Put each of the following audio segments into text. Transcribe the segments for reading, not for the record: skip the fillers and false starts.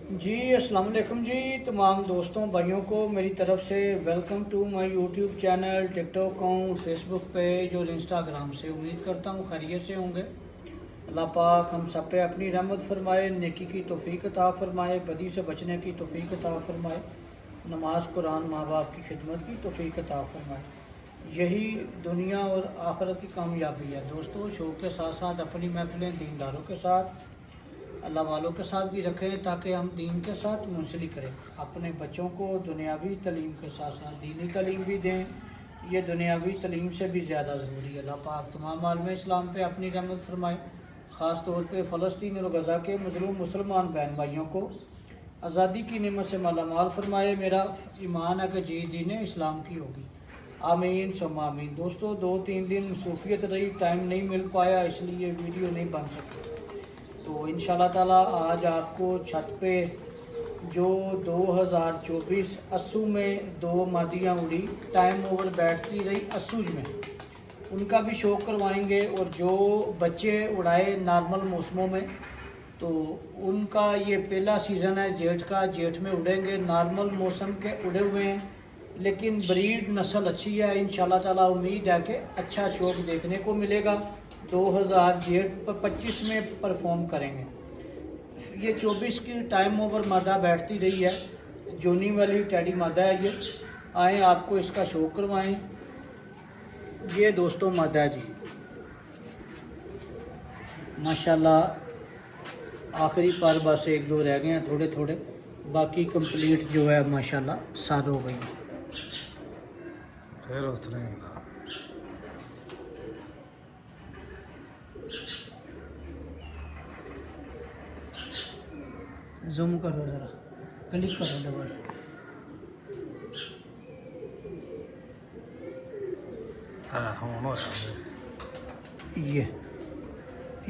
जी अस्सलाम वालेकुम जी। तमाम दोस्तों भाइयों को मेरी तरफ से welcome to my YouTube channel, TikTok account, Facebook page और इंस्टाग्राम से। उम्मीद करता हूँ खैरियत से होंगे। अल्लाह पाक हम सब पे अपनी रहमत फरमाए, नेकी की तौफीक अता फरमाए, बदी से बचने की तौफीक अता फरमाए, नमाज कुरान माँ बाप की खिदमत की तौफीक अता फरमाए। यही दुनिया और आखिरत की कामयाबी है दोस्तों। शौक़ के साथ साथ अपनी महफिलें दीनदारों के साथ, अल्लाह वालों के साथ भी रखें ताकि हम दीन के साथ मुंसलिक करें। अपने बच्चों को दुनियावी तालीम के साथ साथ दीनी तालीम भी दें। ये दुनियावी तालीम से भी ज़्यादा ज़रूरी है। अल्लाह पाक तमाम आलम इस्लाम पे अपनी रहमत फरमाए। ख़ास तौर पे फ़लस्तीन और गज़ा के मज़लूम मुसलमान बहन भाइयों को आज़ादी की नेमत से मालामाल फरमाए। मेरा ईमान है कि जी दीन इस्लाम की होगी। आमीन सुम्मा आमीन। दोस्तों 2-3 दिन मसरूफियत रही, टाइम नहीं मिल पाया, इसलिए वीडियो नहीं बन सकी। तो इंशाल्लाह ताला आज आपको छत पे जो 2024 अस्सू में 2 मादियाँ उड़ी, टाइम ओवर बैठती रही अस्सूज में, उनका भी शौक़ करवाएंगे। और जो बच्चे उड़ाए नॉर्मल मौसमों में, तो उनका ये पहला सीज़न है जेठ का। जेठ में उड़ेंगे, नॉर्मल मौसम के उड़े हुए हैं, लेकिन ब्रीड नस्ल अच्छी है। इंशाल्लाह ताला उम्मीद है कि अच्छा शौक़ देखने को मिलेगा। 2025 में परफॉर्म करेंगे। ये 24 की टाइम ओवर मादा बैठती रही है, जोनी वाली टैडी मादा है ये। आए आपको इसका शौक़ करवाएं। ये दोस्तों मादा है जी, माशाल्लाह। आखिरी पर बस 1-2 रह गए हैं थोड़े थोड़े, बाकी कंप्लीट जो है माशाल्लाह सार हो गई। जूम करो ज़रा, क्लिक करो डबल।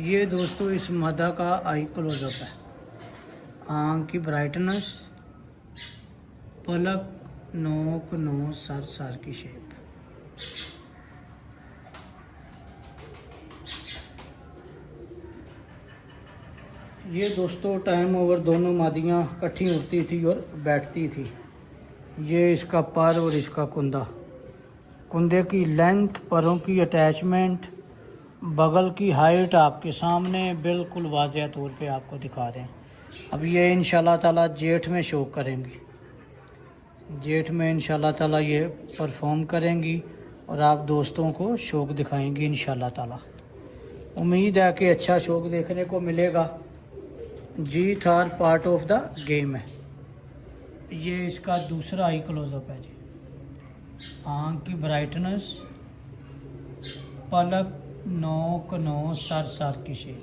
ये दोस्तों इस मादा का आई क्लोजअप है। आँख की ब्राइटनेस, पलक, नोक, नोज, सर की शेप। ये दोस्तों टाइम ओवर दोनों मादियाँ इकट्ठी उड़ती थी और बैठती थी। ये इसका पर और इसका कुंदा, कुंदे की लेंथ, परों की अटैचमेंट, बगल की हाइट आपके सामने बिल्कुल वाज़ेह तौर पे आपको दिखा रहे हैं। अब ये इंशाल्लाह ताला जेठ में शो करेंगी। जेठ में इंशाल्लाह ताला ये परफॉर्म करेंगी और आप दोस्तों को शौक़ दिखाएंगी इंशाल्लाह ताला। उम्मीद है कि अच्छा शौक़ देखने को मिलेगा। जीत हार पार्ट ऑफ द गेम है। ये इसका दूसरा आई क्लोजअप है जी। आँख की ब्राइटनेस, पलक, नोक, नोज, सर की शेप,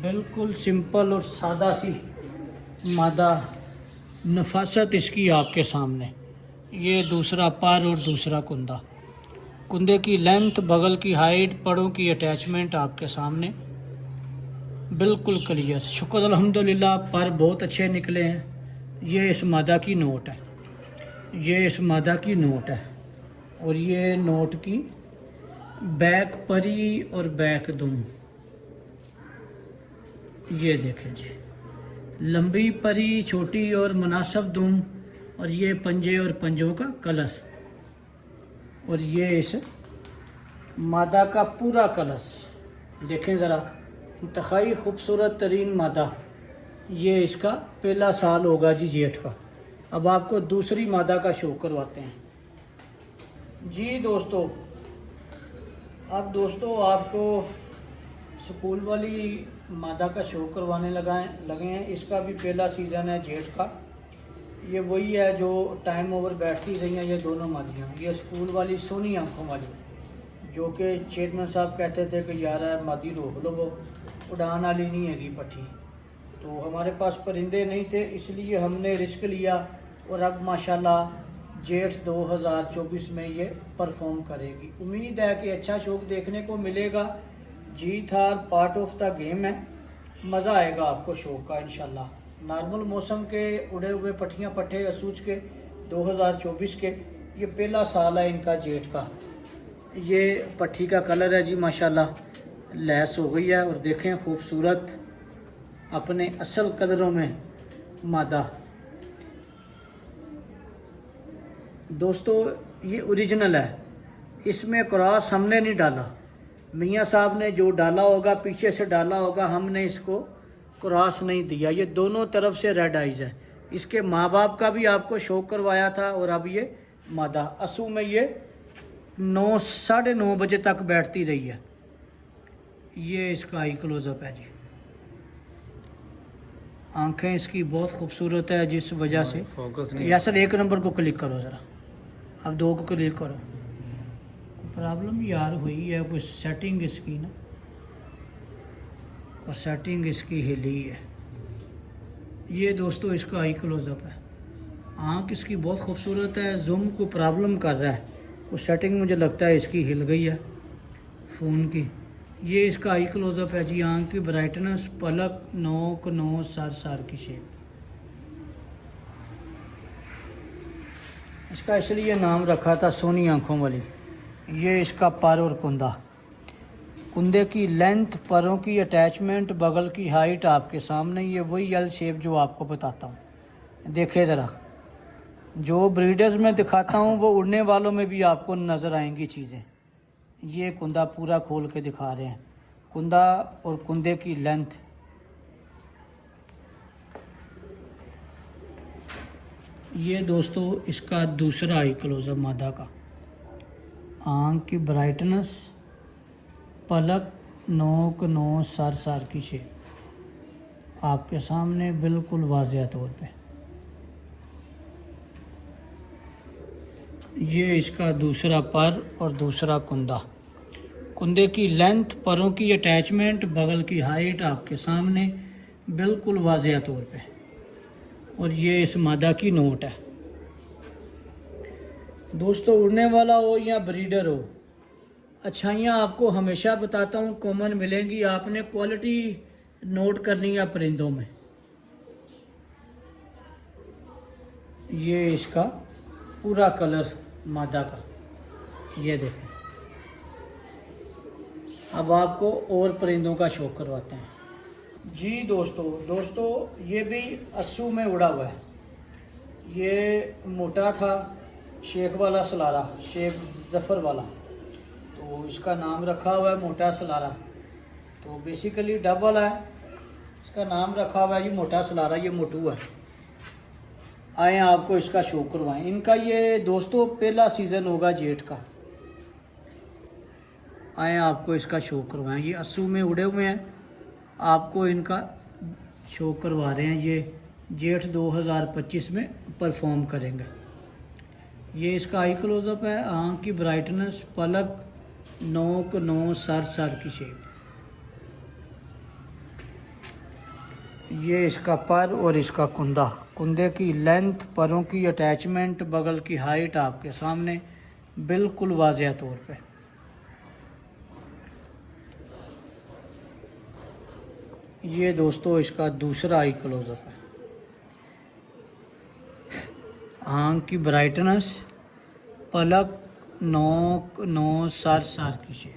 बिल्कुल सिंपल और सादा सी मादा नफासत इसकी आपके सामने। ये दूसरा पर और दूसरा कुंदा, कुंदे की लेंथ, बगल की हाइट, पड़ों की अटैचमेंट आपके सामने बिल्कुल क्लियर। शुक्र अल्हम्दुलिल्लाह, पर बहुत अच्छे निकले हैं। ये इस मादा की नोट है, ये इस मादा की नोट है। और ये नोट की बैक परी और बैक दुम, ये देखें जी, लंबी परी, छोटी और मुनासिब दुम, और ये पंजे और पंजों का कलर। और ये इस मादा का पूरा कलश देखें ज़रा, इंतहाई खूबसूरत तरीन मादा। ये इसका पहला साल होगा जी जेठ का। अब आपको दूसरी मादा का शो करवाते हैं जी दोस्तों। अब दोस्तों आपको स्कूल वाली मादा का शो करवाने लगे हैं। इसका भी पहला सीज़न है जेठ का। ये वही है जो टाइम ओवर बैठती रही हैं ये दोनों मादियाँ। ये स्कूल वाली सोनी आँखों वाली, जो कि चेयरमैन साहब कहते थे कि यार है मादी रोक लो, वो उड़ान वाली नहीं हैगी पट्टी। तो हमारे पास परिंदे नहीं थे, इसलिए हमने रिस्क लिया। और अब माशाल्लाह जेठ 2024 में ये परफॉर्म करेगी। उम्मीद है कि अच्छा शौक़ देखने को मिलेगा। जीत हार पार्ट ऑफ द गेम है, मज़ा आएगा आपको शौक़ का इंशाल्लाह। नॉर्मल मौसम के उड़े हुए पट्टियाँ पट्टे असूज के 2024 के, ये पहला साल है इनका जेठ का। ये पट्टी का कलर है जी माशाल्लाह, लैस हो गई है। और देखें खूबसूरत अपने असल कलरों में मादा। दोस्तों ये ओरिजिनल है, इसमें क्रॉस हमने नहीं डाला, मियाँ साहब ने जो डाला होगा पीछे से डाला होगा, हमने इसको क्रॉस नहीं दिया। ये दोनों तरफ से रेड आइज है। इसके माँ बाप का भी आपको शो करवाया था और अब ये मादा। असू में ये 9 साढ़े 9 बजे तक बैठती रही है। ये इसका आई क्लोजअप है जी। आंखें इसकी बहुत खूबसूरत है, जिस वजह से फोकस नहीं। या सर 1 नंबर को क्लिक करो ज़रा, अब 2 को क्लिक करो। प्रॉब्लम यार हुई है कुछ सेटिंग इसकी ना, और सेटिंग इसकी हिली है। ये दोस्तों इसका आई क्लोजअप है। आँख इसकी बहुत खूबसूरत है, जूम को प्रॉब्लम कर रहा है, उस सेटिंग मुझे लगता है इसकी हिल गई है फ़ोन की। ये इसका आई क्लोजअप है जी। आँख की ब्राइटनेस, पलक, नोक, नोज, सर की शेप। इसका इसलिए नाम रखा था सोनी आँखों वाली। ये इसका पर और कुंदा, कुंदे की लेंथ, परों की अटैचमेंट, बगल की हाइट आपके सामने। ये वही एल शेप जो आपको बताता हूँ, देखे ज़रा। जो ब्रीडर्स में दिखाता हूँ वो उड़ने वालों में भी आपको नज़र आएंगी चीज़ें। ये कुंदा पूरा खोल के दिखा रहे हैं, कुंदा और कुंदे की लेंथ। ये दोस्तों इसका दूसरा आई क्लोजअप मादा का। आँख की ब्राइटनेस, पलक, नोक, नोज, सर की शेप आपके सामने बिल्कुल वाज़ेह तौर पे। ये इसका दूसरा पर और दूसरा कुंदा। कुंदे की लेंथ, परों की अटैचमेंट, बगल की हाइट आपके सामने बिल्कुल वाज़ेह तौर पे। और ये इस मादा की नोट है। दोस्तों उड़ने वाला हो या ब्रीडर हो, अच्छाइयाँ आपको हमेशा बताता हूँ कॉमन मिलेंगी। आपने क्वालिटी नोट करनी है परिंदों में। ये इसका पूरा कलर मादा का, ये देखें। अब आपको और परिंदों का शो करवाते हैं जी। दोस्तों ये भी अस्सू में उड़ा हुआ है। ये मोटा था, शेख वाला सलारा, शेख जफ़र वाला, तो इसका नाम रखा हुआ है मोटा सलारा। तो बेसिकली डब वाला है, इसका नाम रखा हुआ है जी मोटा सलारा। ये मोटू है। आए आपको इसका शो करवाएं। इनका ये दोस्तों पहला सीज़न होगा जेठ का। आए आपको इसका शो करवाएं। ये अस्सू में उड़े हुए हैं, आपको इनका शो करवा रहे हैं। ये जेठ 2025 में परफॉर्म करेंगे। ये इसका आई क्लोजअप है। आँख की ब्राइटनेस, पलक, नोक, नोज, सर की शेप। ये इसका पर और इसका कुंदा। कुंदे की लेंथ, परों की अटैचमेंट, बगल की हाइट आपके सामने बिल्कुल वाज़ेह तौर पे। ये दोस्तों इसका दूसरा आई क्लोजअप है। आँख की ब्राइटनेस, पलक, नोक, नोज, सर की शेप।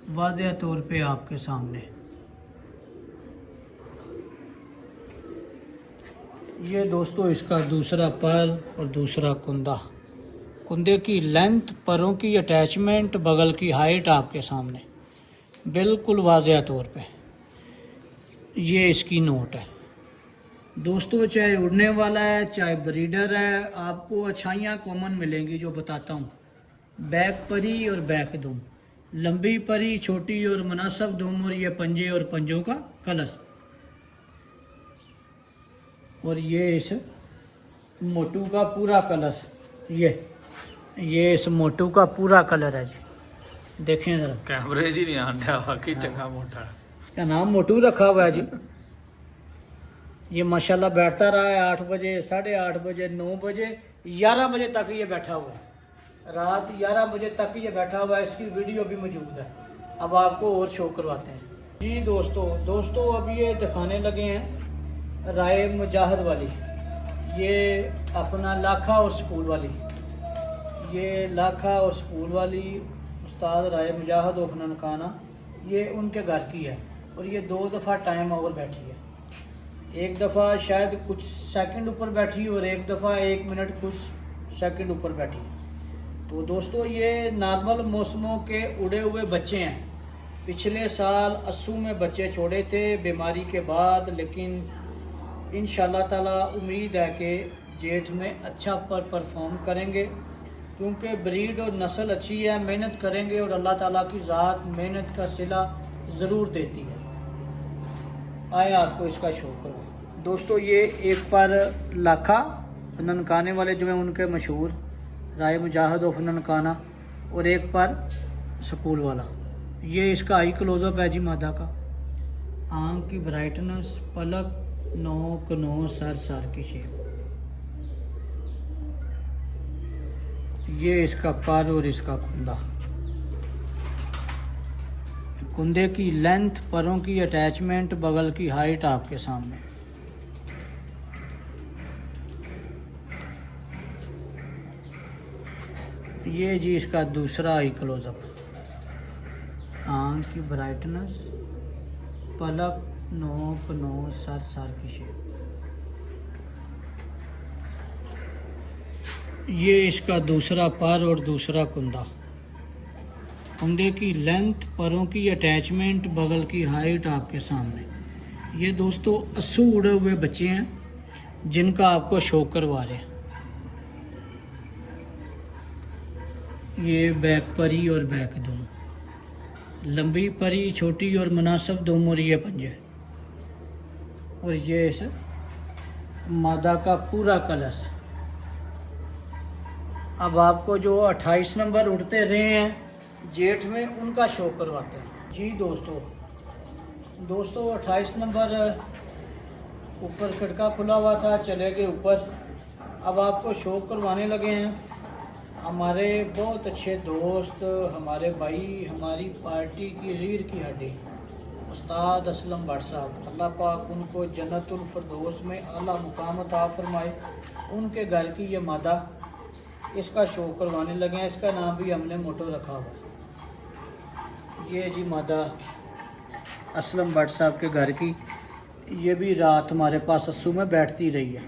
वाज़ेह तौर पे आपके सामने। ये दोस्तों इसका दूसरा पर और दूसरा कुंदा। कुंदे की लेंथ, परों की अटैचमेंट, बगल की हाइट आपके सामने बिल्कुल वाज़ेह तौर पे। ये इसकी नोट है। दोस्तों चाहे उड़ने वाला है चाहे ब्रीडर है, आपको अच्छाइयाँ कॉमन मिलेंगी जो बताता हूँ। बैक परी और बैक दुम, लंबी परी, छोटी और मुनासिब दुम, और ये पंजे और पंजों का कलर। और ये इस मोटू का पूरा कलर, ये इस मोटू का पूरा कलर है जी। देखें जरा, कैमरे जी नहीं आने वाकई चंगा मोटा है। इसका नाम मोटू रखा हुआ है जी। ये माशाल्लाह बैठता रहा है 8 बजे, 8:30 बजे, 9 बजे, 11 बजे तक ये बैठा हुआ है। रात 11 बजे तक ये बैठा हुआ है। इसकी वीडियो भी मौजूद है। अब आपको और शो करवाते हैं जी। दोस्तों अब ये दिखाने लगे हैं राय मुजाहिद वाली। ये अपना लाखा और स्कूल वाली, ये लाखा और स्कूल वाली उस्ताद राय मुजाहिद ऑफ ननकाना, ये उनके घर की है। और ये 2 दफ़ा टाइम ओवर बैठी है। एक दफ़ा शायद कुछ सेकंड ऊपर बैठी और एक दफ़ा 1 मिनट कुछ सेकंड ऊपर बैठी। तो दोस्तों ये नॉर्मल मौसमों के उड़े हुए बच्चे हैं। पिछले साल अस्सू में बच्चे छोड़े थे बीमारी के बाद, लेकिन इंशाल्लाह ताला उम्मीद है कि जेठ में अच्छा परफॉर्म करेंगे, क्योंकि ब्रीड और नस्ल अच्छी है। मेहनत करेंगे और अल्लाह ताला की ज़ात मेहनत का सिला ज़रूर देती है। आए आपको इसका शौक करो। दोस्तों ये एक पर लाखा ननकाने वाले जो हैं उनके मशहूर राय मुजाहिद ऑफ ननकाना, और एक पर स्कूल वाला। ये इसका आई क्लोजअप है जी मादा का। आँख की ब्राइटनेस, पलक, नोक, नोज, सर की शेप। ये इसका पर और इसका कुंदा। कुंदे की लेंथ, परों की अटैचमेंट, बगल की हाइट आपके सामने। ये जी इसका दूसरा आई क्लोजअप। आँख की ब्राइटनेस, पलक, नोक, नोज, सर की शेप। ये इसका दूसरा पर और दूसरा कुंदा। कुंदे की लेंथ, परों की अटैचमेंट, बगल की हाइट आपके सामने। ये दोस्तों अस्सू उड़े हुए बच्चे हैं जिनका आपको शौक करवा रहे हैं। ये बैक परी और बैक दुम, लंबी परी, छोटी और मुनासिब दुम, और ये पंजे। और ये इस मादा का पूरा कलश। अब आपको जो 28 नंबर उड़ते रहे हैं जेठ में उनका शो करवाते हैं जी। दोस्तों 28 नंबर ऊपर खिड़का खुला हुआ था, चले गए ऊपर। अब आपको शो करवाने लगे हैं हमारे बहुत अच्छे दोस्त, हमारे भाई, हमारी पार्टी की रीढ़ की हड्डी उस्ताद असलम भट्ट साहब। अल्लाह पाक उनको जन्नतुल फिरदौस में आला मुकाम अता फरमाए। उनके घर की ये मादा, इसका शो करवाने लगे हैं। इसका नाम भी हमने मोटो रखा हुआ है। ये जी मादा असलम भट्ट साहब के घर की, ये भी रात हमारे पास अस्सू में बैठती रही है।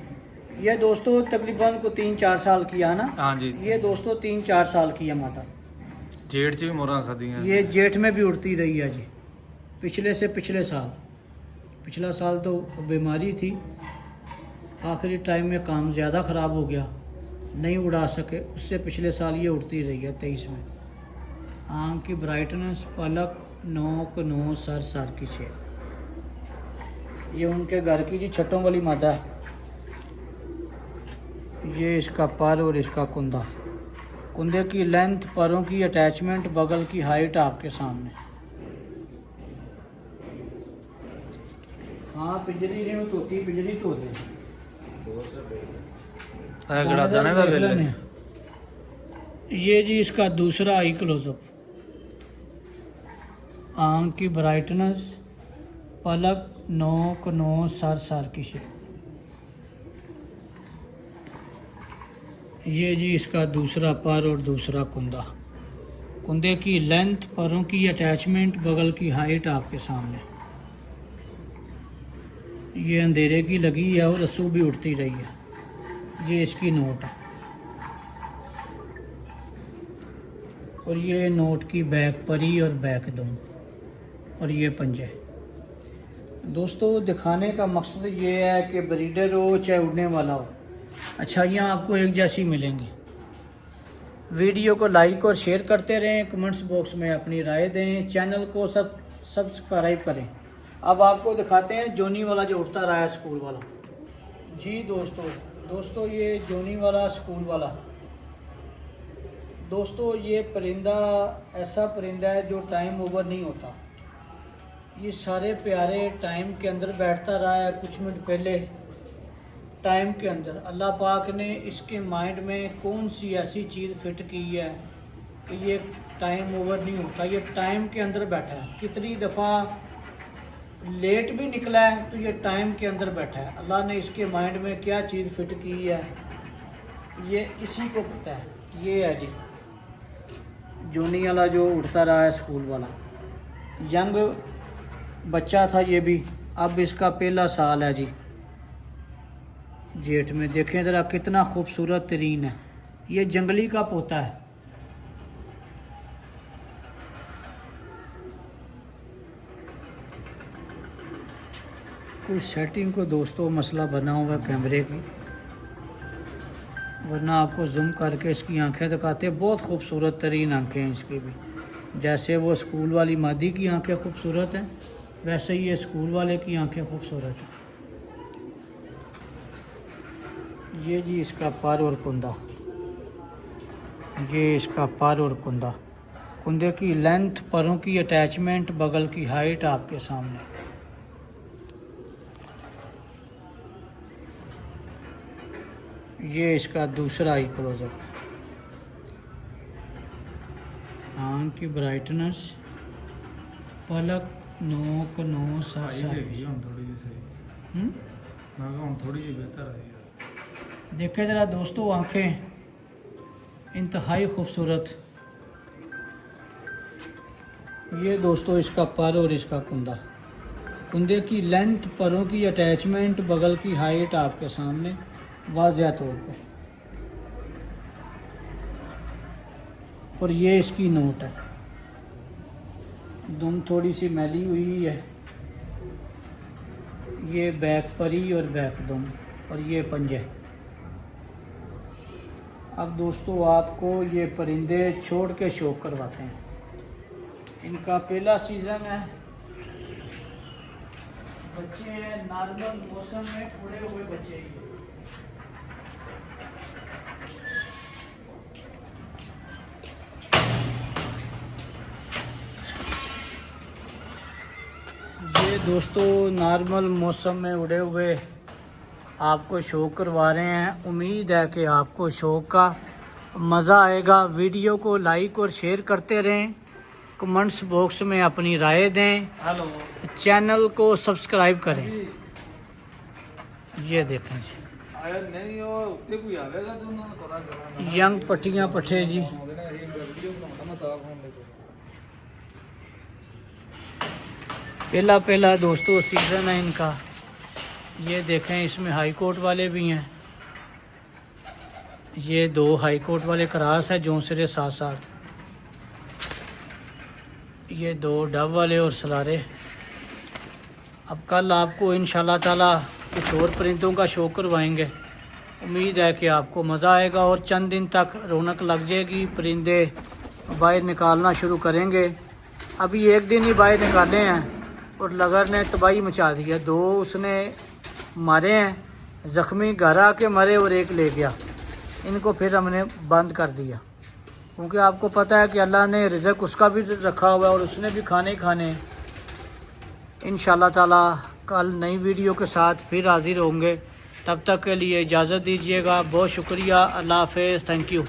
ये दोस्तों तकरीबन को 3-4 साल की है ना। हाँ जी। ये दोस्तों 3-4 साल की है मादा। जेठ च भी मोरा खादी हैं। ये जेठ में भी उड़ती रही है जी। पिछले से पिछले साल, पिछला साल तो बीमारी थी, आखिरी टाइम में काम ज़्यादा ख़राब हो गया, नहीं उड़ा सके। उससे पिछले साल ये उड़ती रही है 23 में। आँख की ब्राइटनेस, पलक, नोक, नोज, सर की शेप। ये उनके घर की जी छठों वाली मादा है। ये इसका पर और इसका कुंदा। कुंदे की लेंथ, परों की अटैचमेंट, बगल की हाइट आपके सामने। हाँ पिंजरी ने तोती पिंजरी तो दे गड़ा दाने का वेले। ये जी इसका दूसरा आई क्लोजअप। आँख की ब्राइटनेस, पलक, नोक, नोज, सर की शेप। ये जी इसका दूसरा पर और दूसरा कुंदा। कुंदे की लेंथ, परों की अटैचमेंट, बगल की हाइट आपके सामने। ये अंधेरे की लगी है और अस्सू भी उड़ती रही है। ये इसकी नोट है और ये नोट की बैक परी और बैक दुम, और ये पंजे। दोस्तों दिखाने का मकसद ये है कि ब्रीडर हो चाहे उड़ने वाला हो, अच्छाइयाँ आपको एक जैसी मिलेंगी। वीडियो को लाइक और शेयर करते रहें, कमेंट्स बॉक्स में अपनी राय दें, चैनल को सब्सक्राइब करें। अब आपको दिखाते हैं जोनी वाला जो उड़ता रहा है, स्कूल वाला जी। दोस्तों ये जोनी वाला स्कूल वाला। दोस्तों ये परिंदा ऐसा परिंदा है जो टाइम ओवर नहीं होता। ये सारे प्यारे टाइम के अंदर बैठता रहा है। कुछ मिनट पहले टाइम के अंदर अल्लाह पाक ने इसके माइंड में कौन सी ऐसी चीज़ फिट की है कि ये टाइम ओवर नहीं होता। ये टाइम के अंदर बैठा है। कितनी दफ़ा लेट भी निकला है तो ये टाइम के अंदर बैठा है। अल्लाह ने इसके माइंड में क्या चीज़ फिट की है ये इसी को पता है। ये है जी जोनी वाला जो उड़ता रहा है, स्कूल वाला। यंग बच्चा था ये भी, अब इसका पहला साल है जी जेठ में। देखें ज़रा कितना खूबसूरत तरीन है, ये जंगली का पोता है। कोई सेटिंग को दोस्तों मसला बना हुआ कैमरे की, वरना आपको जूम करके इसकी आंखें दिखाते। बहुत खूबसूरत तरीन आंखें हैं इसकी भी। जैसे वो स्कूल वाली मादी की आंखें खूबसूरत हैं, वैसे ही ये स्कूल वाले की आंखें खूबसूरत हैं। ये जी इसका पर और कुंदा, ये इसका पर और कुंदा। कुंदे की लेंथ, परों की अटैचमेंट, बगल की हाइट आपके सामने। ये इसका दूसरा आई क्लोजअप। आँख की ब्राइटनेस, पलक, नोक, नोस, थोड़ी जी बेहतर है। देखें ज़रा दोस्तों आंखें इंतहाई खूबसूरत। ये दोस्तों इसका पर और इसका कुंदा। कुंदे की लेंथ, परों की अटैचमेंट, बगल की हाइट आपके सामने वाज़िया तौर पे। और ये इसकी नोट है। दुम थोड़ी सी मैली हुई है। ये बैक परी और बैक दुम, और ये पंजे। अब दोस्तों आपको ये परिंदे छोड़ के शौक करवाते हैं। इनका पहला सीज़न है, बच्चे हैं, नॉर्मल मौसम में उड़े हुए बच्चे ही। ये दोस्तों नॉर्मल मौसम में उड़े हुए आपको शो करवा रहे हैं। उम्मीद है कि आपको शो का मज़ा आएगा। वीडियो को लाइक और शेयर करते रहें, कमेंट्स बॉक्स में अपनी राय दें, चैनल को सब्सक्राइब करें। ये देखें जी यंग पट्टियाँ पट्टे जी। पहला दोस्तों सीज़न है इनका। ये देखें इसमें हाई कोर्ट वाले भी हैं। ये 2 हाई कोर्ट वाले क्रास है जोंसरे साथ साथ। ये 2 डब वाले और सलारे। अब कल आपको इंशाल्लाह ताला कुछ और परिंदों का शो करवाएंगे। उम्मीद है कि आपको मज़ा आएगा और चंद दिन तक रौनक लग जाएगी। परिंदे बाहर निकालना शुरू करेंगे। अभी 1 दिन ही बाहर निकाले हैं और लगड़ ने तबाही मचा दिया। 2 उसने मारे हैं, ज़ख्मी घर आके मरे और 1 ले गया। इनको फिर हमने बंद कर दिया, क्योंकि आपको पता है कि अल्लाह ने रिज़्क़ उसका भी रखा हुआ है और उसने भी खाने खाने। इंशाल्लाह ताला कल नई वीडियो के साथ फिर हाज़िर होंगे। तब तक के लिए इजाज़त दीजिएगा। बहुत शुक्रिया। अल्लाह हाफ़िज़। Thank you.